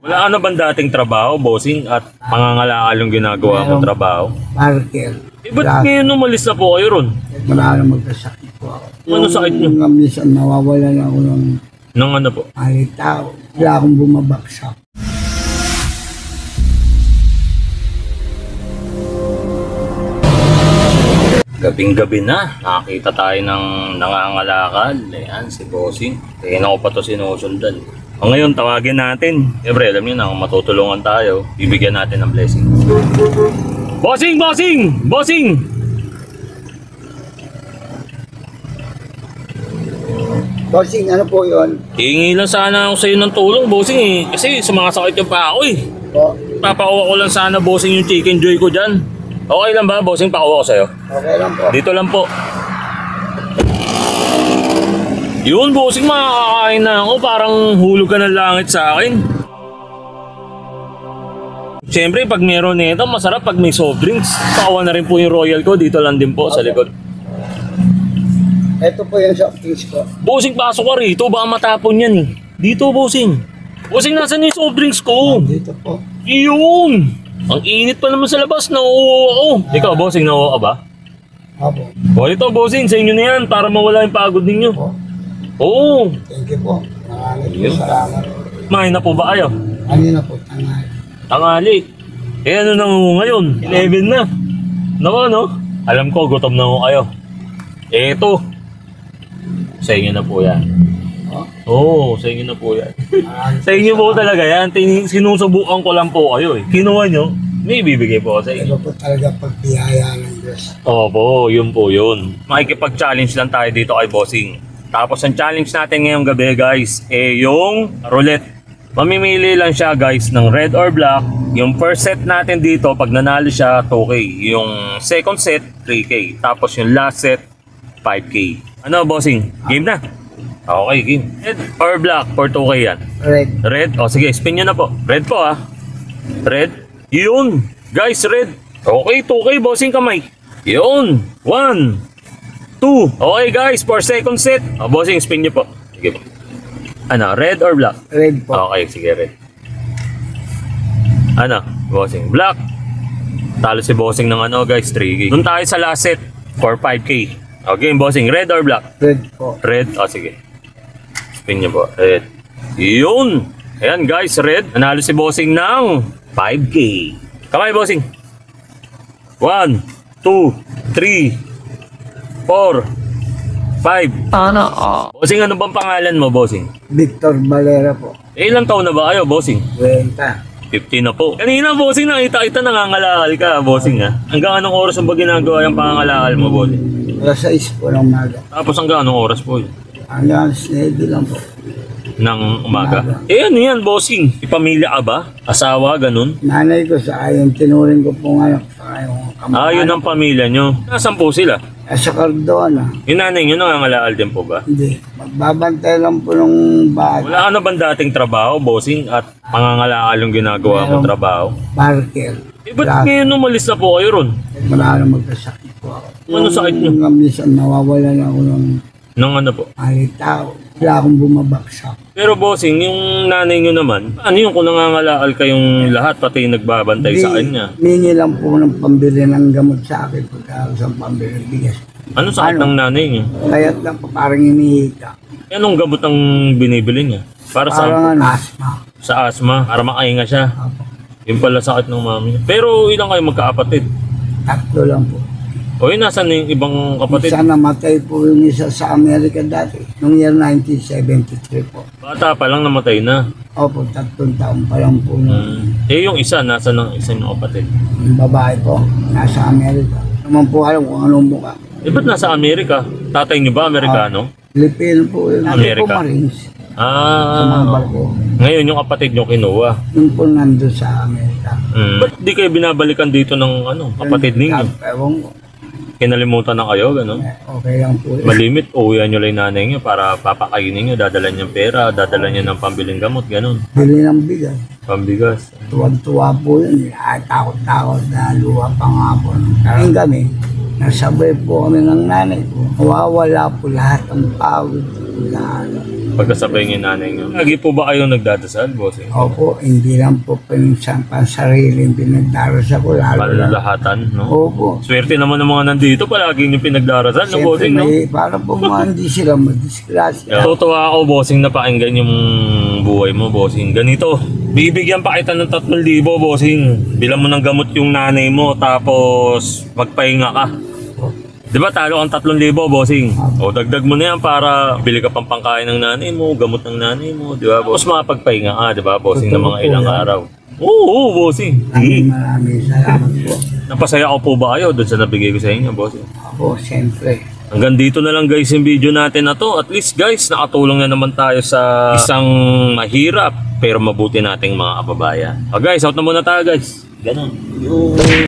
Wala ka na bang dating trabaho, bossing, at pangangalakal yung ginagawa mong trabaho? Parker. Ba't ngayon umalis na po kayo ron? Wala na magkasakit po ako. Ano sakit nyo? Yung minsan nawawalan ako ng Nang ano po? alitaw. Wala akong bumabaksak. Gabing-gabi na, nakakita tayo ng nangangalakal. Ayan, si bossing. Kaya na ko pa ito sinusundan. O ngayon, tawagin natin. Siyempre, alam niyo na, kung matutulungan tayo, bibigyan natin ng blessing. Bossing! Bossing! Bossing! Bossing, ano po yun? Hihingi lang sana ako sa iyo ng tulong, bossing eh. Kasi sumasakit yung paa ko eh. Po, Papakuha ko lang sana, bossing, yung chicken joy ko dyan. Okay lang ba, bossing? Pakuha ko sa'yo. okay lang po. Dito lang po. Yun, bossing, makakakain na ako. Parang hulog ka ng langit sa akin. Siyempre, pag meron nito, masarap pag may soft drinks. Pakuha na rin po yung royal ko. Dito lang din po, sa likod. Ito po yung soft drinks ko. Bossing, pasok ka rito. Baka matapon yan eh. Dito, bossing. Bossing, nasan yung soft drinks ko? Dito po. Yun! Ang init pa naman sa labas. Nauuwa ako. Ikaw, bossing, nauuwa ka ba? Opo. O, ito, bossing. Sa inyo na yan. Para mawala yung pagod ninyo. Po. Oo. Thank you po. Maraming Yun. salamat. Kumain na po ba kayo? Kanina po, tanghali. Tanghali. Eh ano na ngayon? 11 na. Naku, no? Alam ko, gutom na ko kayo. Eto. Sa inyo na po yan. Oh, Oo, sa inyo na po yan. maraming Sa inyo po talaga yan. Sinusubukan ko lang po kayo eh. Kinuha nyo, may bibigay po ako sa inyo. Ito po talaga pagbiyaya ng Diyos. Opo, yun po yun. Makikipag-challenge lang tayo dito kay Bossing. Tapos ang challenge natin ngayong gabi guys, yung roulette. Mamimili lang siya guys ng red or black. Yung first set natin dito, pag nanalo siya, 2K. Yung second set, 3K. Tapos yung last set, 5K. Ano, Bossing? Game na? Okay, game. Red or black for 2K yan? Red. Red? O sige, spin nyo na po. Red po ah. Red. Yun. Guys, red. Okay, 2K, Bossing, kamay. Yun. 1, 2. Okay guys, for second set. O, Bossing, spin nyo po. Sige po. Ano, red or black? Red po. Okay, sige, red. Ano, Bossing? Black. Talo si Bossing ng ano guys, 3K. Doon tayo sa last set for 5K. Okay, Bossing, red or black? Red po. Red. O, sige. Spin nyo po. Red. Yun. Ayan guys, red. Nanalo si Bossing ng 5K. Kamay, Bossing. 1, 2, 3, 4, 5. Sana Bossing, ano bang pangalan mo, Bossing? Victor Valera po. Eh, ilang taon na ba kayo, Bossing? Kwenta. 50 na po. Kanina, Bossing, nakita-kita nangangalakal ka, Bossing, ha? Hanggang anong oras mo ba ginagawa yung pangangalakal mo, Bossing? Alas 6 po ng umaga. Tapos hanggang anong oras po yun? Hanggang 9 lang po. Ng umaga? Eh, ano yan, Bossing? Ipamilya ka ba? Asawa, ganun? Nanay ko sa ayon, tinuring ko po ngayon. Yung Ah, yun ang pamilya nyo. Nasaan po sila? Sa Cardona. Yung nanay nyo nangangalakal din po ba? Hindi. Magbabantay lang po ng bahay. Wala ka na bang dating trabaho, Bossing, at pangangalakal yung ginagawa mong trabaho? Parker. Eh, ba't ngayon umalis na po kayo ron? Wala na magkasakit po ako. Ano sakit nyo? Yung minsan nawawalan ako ng Nang ano po? alitaw. Wala akong bumabaksak. Pero Bossing, yung nanay nyo naman, ano yung kung nangangalakal kayong lahat, pati nagbabantay sa kanya? Mingi lang po ng pambili ng gamot sa akin pagka sa pambili ng bigas. Ano sakit ng nanay nyo? Kaya't lang po parang hinihika. Anong gamot ang binibili niya? Para Parang sa asma. sa asma, para makahinga siya. Apo. Yung pala sakit ng mami niya. Pero ilang kayo magkakapatid? Tatlo lang po. O yun, nasan na yung ibang kapatid? Isa namatay po yung isa sa Amerika dati. Noong year 1973 po. Bata pa lang namatay na. Opo, 3 taon pa lang po. Eh yung isa, nasa ng isa yung kapatid? Yung babae po, nasa Amerika. Naman po alam kung anong mukha. Eh ba't nasa Amerika? Tatay niyo ba Amerikano? Pilipino po yun. Dati po Amerika. Marines. Sa mga Ah, barko. ngayon yung kapatid niyo kinuha. Yung po nandun sa Amerika. Ba't di kayo binabalikan dito ng ano, kapatid ninyo? Ewan ko. Kinalimutan na kayo, gano'n? Okay lang po yun. Malimit, uwihan nyo lang yung nanay nyo para papakainin nyo, dadalan nyo pera, dadalan nyo ng pambiling gamot, gano'n. Bili ng bigas. Pambigas. Tuwag-tuwa po yun. Ay, takot-takot na luha pa nga po. Kain kami. Nasabay po kami ng nanay ko. Nawawala po lahat ng pagod. Lahat. pagkasabay niyo yung nanay niyo. Lagi po ba kayong nagdadasal, bossing? Opo, hindi lang po pinsan pansariling pinagdarasal ko lalo lang. Palalahatan, no? Opo. Swerte naman ng mga nandito, palagi yung pinagdarasal, no, Siyempre bossing, no? para po mga hindi sila madisgrasya. Tutuwa ako, bossing, na pakinggan yung buhay mo, bossing. Ganito, bibigyan pa kita ng 3,000, bossing. Bilang mo ng gamot yung nanay mo, tapos magpahinga ka. Di ba talo kang 3,000, bossing? O dagdag mo na yan para bili ka pang pangkain ng nanay mo, gamot ng nanay mo, di ba? Tapos makapagpahinga ka, di ba, bossing, ng mga ilang araw. Oo, bossing. Maraming salamat po. Napasaya ko po ba kayo doon sa nabigay ko sa inyo, bossing? Opo, siyempre. Hanggang dito na lang guys yung video natin na to. At least guys, nakatulong na naman tayo sa isang mahirap pero mabuti nating mga kababayan. Guys, out na muna tayo guys. Ganun.